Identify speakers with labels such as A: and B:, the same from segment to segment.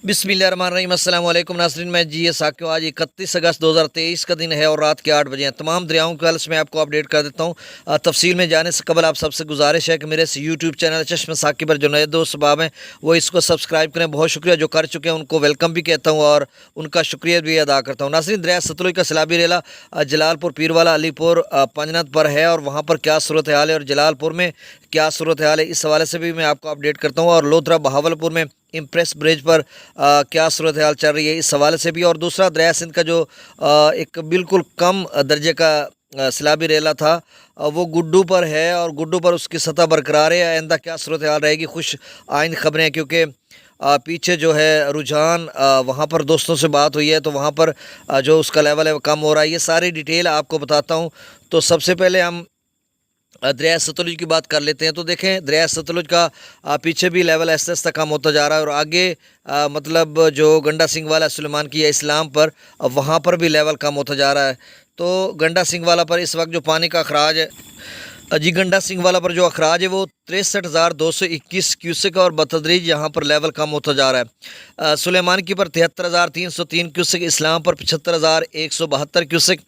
A: बिस्मिल्लाहिर्रहमानिर्रहीम। अस्सलाम वालेकुम नाज़रीन, मैं जी साकिब। आज 31 अगस्त 2023 का दिन है और रात के 8 बजे हैं। तमाम दरियाओं के हालत मैं आपको अपडेट कर देता हूँ। तफसील में जाने से कबल आप सबसे गुजारिश है कि मेरे इस यूट्यूब चैनल चश्म साकिब पर जो नए दोस्त सबाब हैं वो इसको सब्सक्राइब करें। बहुत शुक्रिया, जो कर चुके हैं उनको वेलकम भी कहता हूँ और उनका शुक्रिया भी अदा करता हूँ। नाज़रीन, दरिया सतलुज का सैलाबी रेला जलालपुर, पीरवाला, अलीपुर, पंजनद पर है और वहाँ पर क्या सूरत हाल है और जलालपुर में क्या सूरत हाल है, इस हवाले से भी मैं आपको अपडेट करता हूँ। और लोधरा बहावलपुर में इम्प्रेस ब्रिज पर क्या सूरत हाल चल रही है, इस हवाले से भी। और दूसरा, दरिया सिंध का जो एक बिल्कुल कम दर्जे का सैलाबी रेला था, वो गुड्डू पर है और गुड्डू पर उसकी सतह बरकरार है। आइंदा क्या सूरत हाल रहेगी, खुश आइंद खबरें हैं, क्योंकि पीछे जो है रुझान, वहाँ पर दोस्तों से बात हुई है तो वहाँ पर जो उसका लेवल है वो कम हो रहा है। ये सारी डिटेल आपको बताता हूँ। तो सबसे पहले हम दरिया सतलुज की बात कर लेते हैं। तो देखें, दरिया सतलुज का पीछे भी लेवल ऐसे ऐसे कम होता जा रहा है और आगे मतलब जो गंडा सिंह वाला सुलेमान की है इस्लाम पर, वहाँ पर भी लेवल कम होता जा रहा है। तो गंडा सिंह वाला पर इस वक्त जो पानी का अखराज है, गंडा सिंह वाला पर जो अखराज है वो 63,221 क्यूसेक और बतदरीज यहाँ पर लेवल कम होता जा रहा है। सुलेमान की पर 73,303 क्यूसेक, इस्लाम पर 75,172 क्यूसेक।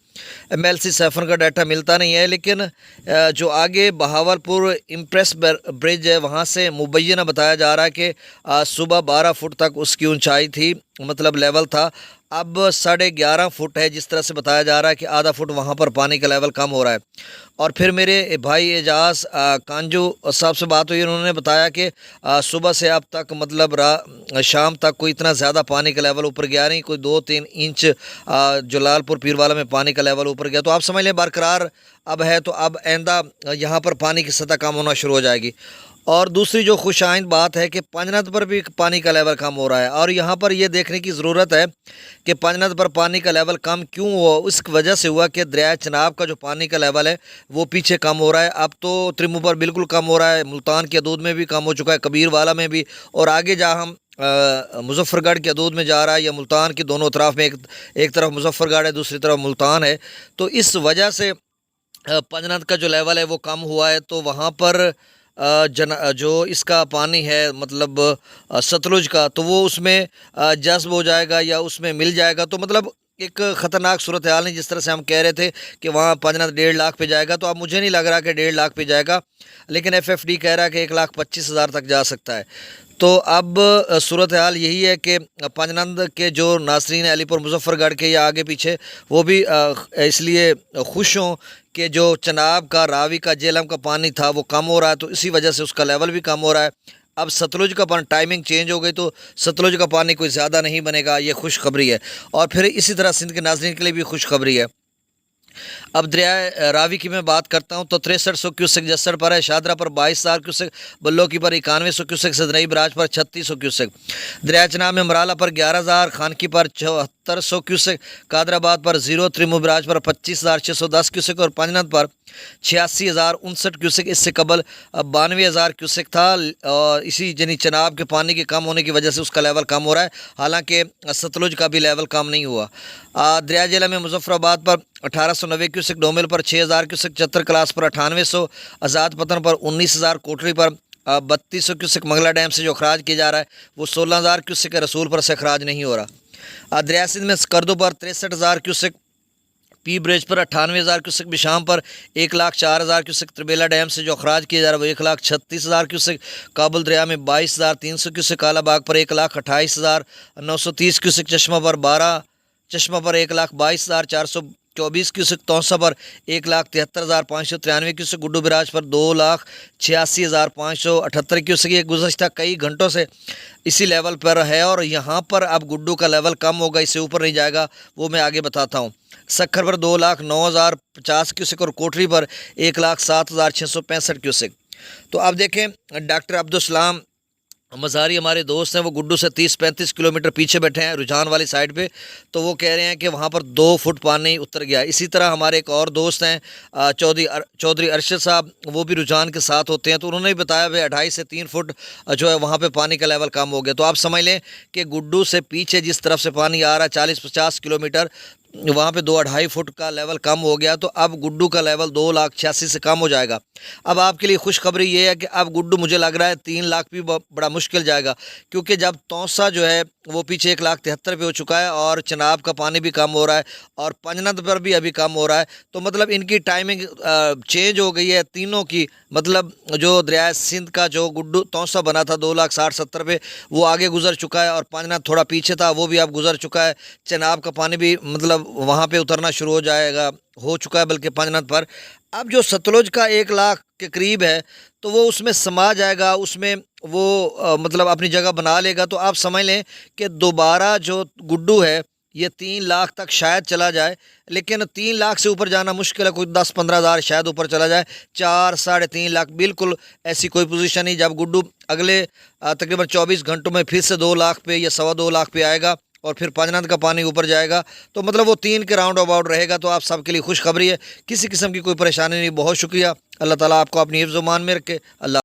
A: MLC सैफन का डाटा मिलता नहीं है, लेकिन जो आगे बहावलपुर इम्प्रेस ब्रिज है वहाँ से मुबैना बताया जा रहा है कि सुबह 12 फुट तक उसकी ऊंचाई थी, मतलब लेवल था। अब 11.5 फुट है, जिस तरह से बताया जा रहा है कि आधा फुट वहाँ पर पानी का लेवल कम हो रहा है। और फिर मेरे भाई एजाज कांजू साहब से बात हुई, उन्होंने बताया कि सुबह से अब तक मतलब शाम तक कोई इतना ज़्यादा पानी का लेवल ऊपर गया नहीं, कोई 2-3 इंच जलालपुर पीरवाला में पानी का लेवल ऊपर गया। तो आप समझ लें बरकरार अब है, तो अब आइंदा यहाँ पर पानी की सतह कम होना शुरू हो जाएगी। और दूसरी जो खुशाइंद बात है कि पंजनद पर भी पानी का लेवल कम हो रहा है और यहाँ पर ये देखने की ज़रूरत है कि पंजनद पर पानी का लेवल कम क्यों हुआ। उस वजह से हुआ कि दरिया चनाब का जो पानी का लेवल है वो पीछे कम हो रहा है। अब तो त्रिमू पर बिल्कुल कम हो रहा है, मुल्तान के हदूद में भी कम हो चुका है, कबीर वाला में भी, और आगे जहाँ हम मुजफ्फरगढ़ के हदूद में जा रहा है या मुल्तान की दोनों तरफ में, एक तरफ मुजफ्फरगढ़ है, दूसरी तरफ मुल्तान है। तो इस वजह से पंजनद का जो लेवल है वो कम हुआ है। तो वहाँ पर जो इसका पानी है मतलब सतलुज का, तो वो उसमें जज्ब हो जाएगा या उसमें मिल जाएगा। तो मतलब एक ख़तरनाक सूरत हाल नहीं, जिस तरह से हम कह रहे थे कि वहाँ पंजनद 1.5 लाख पे जाएगा, तो अब मुझे नहीं लग रहा कि 1.5 लाख पे जाएगा, लेकिन FFD कह रहा है कि 1,25,000 तक जा सकता है। तो अब सूरत हाल यही है कि पंजनद के जो नासरीन अलीपुर मुजफ्फरगढ़ के या आगे पीछे, वो भी इसलिए खुश हों कि जो चनाब का, रावी का, जेलम का पानी था वो कम हो रहा है, तो इसी वजह से उसका लेवल भी कम हो रहा है। अब सतलुज का पानी, टाइमिंग चेंज हो गई तो सतलुज का पानी कोई ज़्यादा नहीं बनेगा, ये खुशखबरी है। और फिर इसी तरह सिंध के नाज़रीन के लिए भी खुशखबरी है। अब दरिया रावी की मैं बात करता हूँ तो 6300 क्यूसेक जस्सर पर है, शादरा पर 22,000 क्यूसेक, बल्लोकी पर 9100 क्यूसेक, सदनई बराज पर 3600 क्यूसेक, दरिया चनाब में मराला पर 11,000, खानकी पर 7400 क्यूसेक, कादराबाद पर 0, त्रिमू बराज पर 25,610 क्यूसेक और पंजनद पर 86,059 क्यूसेक। इससे कबल 92,000 क्यूसेक था और इसी यानी चनाब के पानी के कम होने की वजह से उसका लेवल कम हो रहा है, हालांकि सतलुज का भी लेवल कम नहीं हुआ। दरिया जिला में मुजफ्फराबाद पर 1890 क्यूसेक, डोमिल पर 6,000 क्यूसेक, चतर क्लास पर 9800, आज़ाद पतन पर 19,000, कोटरी पर 3200 क्यूसेक, मंगला डैम से जो अखराज किया जा रहा है वो 16,000 क्यूसेक है, रसूल पर से अखराज नहीं हो रहा। दरिया सिंध में स्कर्दो पर 63,000 क्यूसेक, पी ब्रिज पर 98,000 क्यूसेक, बिशाम पर 1,04,000 क्यूसेक, त्रिबेला डैम से जो अखराज किया जा रहा है वो 1,36,000 क्यूसेक, काबुल दरिया में 22,300 क्यूसेक, कालाबाग पर 1,28,930 क्यूसेक, चश्मा पर 1,22,424 क्यूसेक, तौसा पर 1,73,593 क्यूसेक, गुड्डू बिराज पर 2,86,578 क्यूसेक। ये गुज़श्ता कई घंटों से इसी लेवल पर है और यहाँ पर अब गुड्डू का लेवल कम होगा, इससे ऊपर नहीं जाएगा, वो मैं आगे बताता हूँ। सखर पर 2,09,050 क्यूसेक और कोठरी पर 1,07,665 क्यूसेक। तो अब देखें, डॉक्टर अब्दुल मज़ारी हमारे दोस्त हैं, वो गुड्डू से 30-35 किलोमीटर पीछे बैठे हैं रुझान वाली साइड पे, तो वो कह रहे हैं कि वहाँ पर 2 फुट पानी उतर गया। इसी तरह हमारे एक और दोस्त हैं चौधरी अरशद साहब, वो भी रुझान के साथ होते हैं, तो उन्होंने भी बताया भाई 2.5 से 3 फुट जो है वहाँ पे पानी का लेवल कम हो गया। तो आप समझ लें कि गुड्डू से पीछे जिस तरफ से पानी आ रहा है 40-50 किलोमीटर, वहाँ पे 2-2.5 फुट का लेवल कम हो गया, तो अब गुड्डू का लेवल 2,86,000 से कम हो जाएगा। अब आपके लिए खुशखबरी ये है कि अब गुड्डू मुझे लग रहा है 3 लाख भी बड़ा मुश्किल जाएगा, क्योंकि जब तौसा जो है वो पीछे 1,73,000 पे हो चुका है और चनाब का पानी भी कम हो रहा है और पंजनद पर भी अभी कम हो रहा है, तो मतलब इनकी टाइमिंग चेंज हो गई है तीनों की। मतलब जो दरिया सिंध का जो गुड्डू तौसा बना था 2,60,70 पे, वो आगे गुजर चुका है और पंजनद थोड़ा पीछे था, वो भी अब गुजर चुका है। चनाब का पानी भी मतलब वहाँ पे उतरना शुरू हो जाएगा, हो चुका है बल्कि पंजनद पर। अब जो सतलुज का 1 लाख के करीब है, तो वो उसमें समा जाएगा, उसमें वो मतलब अपनी जगह बना लेगा। तो आप समझ लें कि दोबारा जो गुड्डू है ये 3 लाख तक शायद चला जाए, लेकिन 3 लाख से ऊपर जाना मुश्किल है, कोई 10-15 हज़ार शायद ऊपर चला जाए। 4-3.5 लाख बिल्कुल ऐसी कोई पोजीशन नहीं, जब गुड्डू अगले तकरीबन 24 घंटों में फिर से 2 लाख पे या 2.25 लाख पे आएगा और फिर पंजनद का पानी ऊपर जाएगा, तो मतलब वो 3 के राउंड अबाउट रहेगा। तो आप सबके लिए खुशखबरी है, किसी किस्म की कोई परेशानी नहीं। बहुत शुक्रिया। अल्लाह ताला आपको अपनी हिफ्ज़-ओ-मान में रखे। अल्लाह